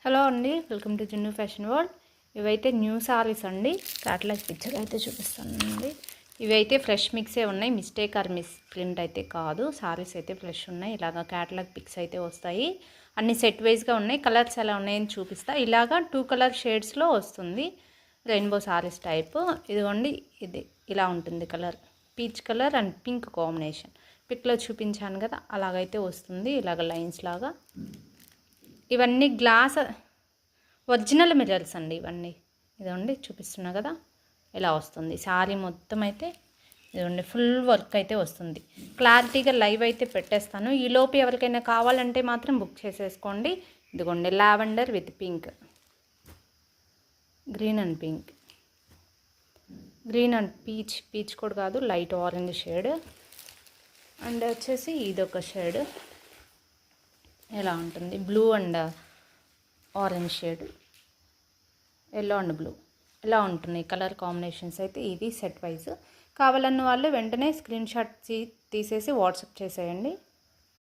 Hello అండి, welcome to జున్ను fashion world. ఇవైతే న్యూ సారీస్ అండి. క్యాటలాగ్ పిక్చర్ అయితే చూపిస్తానండి. ఇవైతే ఫ్రెష్ మిక్సే ఉన్నాయి, మిస్టేక్ ఆర్ మిస్ ప్రింట్ అయితే కాదు. సారీస్ అయితే ఫ్రెష్ ఉన్నాయి. ఇలాగ క్యాటలాగ్ పిక్స్ అయితే వస్తాయి. అన్ని సెట్ వైజ్గా ఉన్నాయి. కలర్స్ ఎలా ఉన్నాయని చూపిస్తా. ఇలాగా 2 కలర్ షేడ్స్లో వస్తుంది. Rainbow saris type. ఇదిగోండి, ఇది ఇలా ఉంటుంది colour. Peach colour and pink combination. పిక్లో చూపించాను కదా, అలాగైతే వస్తుంది. ఇలాగ లైన్స్ లాగా. ఇవన్నీ గ్లాస్ ఒరిజినల్ మిర్రర్స్ అండి. ఇవన్నీ ఇదండి చూపిస్తున్నా కదా, ఇలా వస్తుంది. శారీ మొత్తం అయితే ఇదండి ఫుల్ వర్క్ అయితే వస్తుంది. క్లారిటీగా లైవ్ అయితే పెట్టేస్తాను. ఈలోపు ఎవరికైనా కావాలంటే మాత్రం బుక్ చేసేసుకోండి. ఇదిగోండి, lavender with pink, green and pink, green and peach కూడా కాదు, లైట్ ఆరెంజ్ షేడ్. అండ్ వచ్చేసి ఇదొక షేడ్ ఎలా ఉంటుంది, blue and orange shade, yellow and blue ఇలా ఉంటున్నాయి కలర్ కాంబినేషన్స్ అయితే. ఇది సెట్ వైజ్. కావాలన్న వాళ్ళు వెంటనే స్క్రీన్ షాట్ తీసేసి వాట్సాప్ చేసేయండి.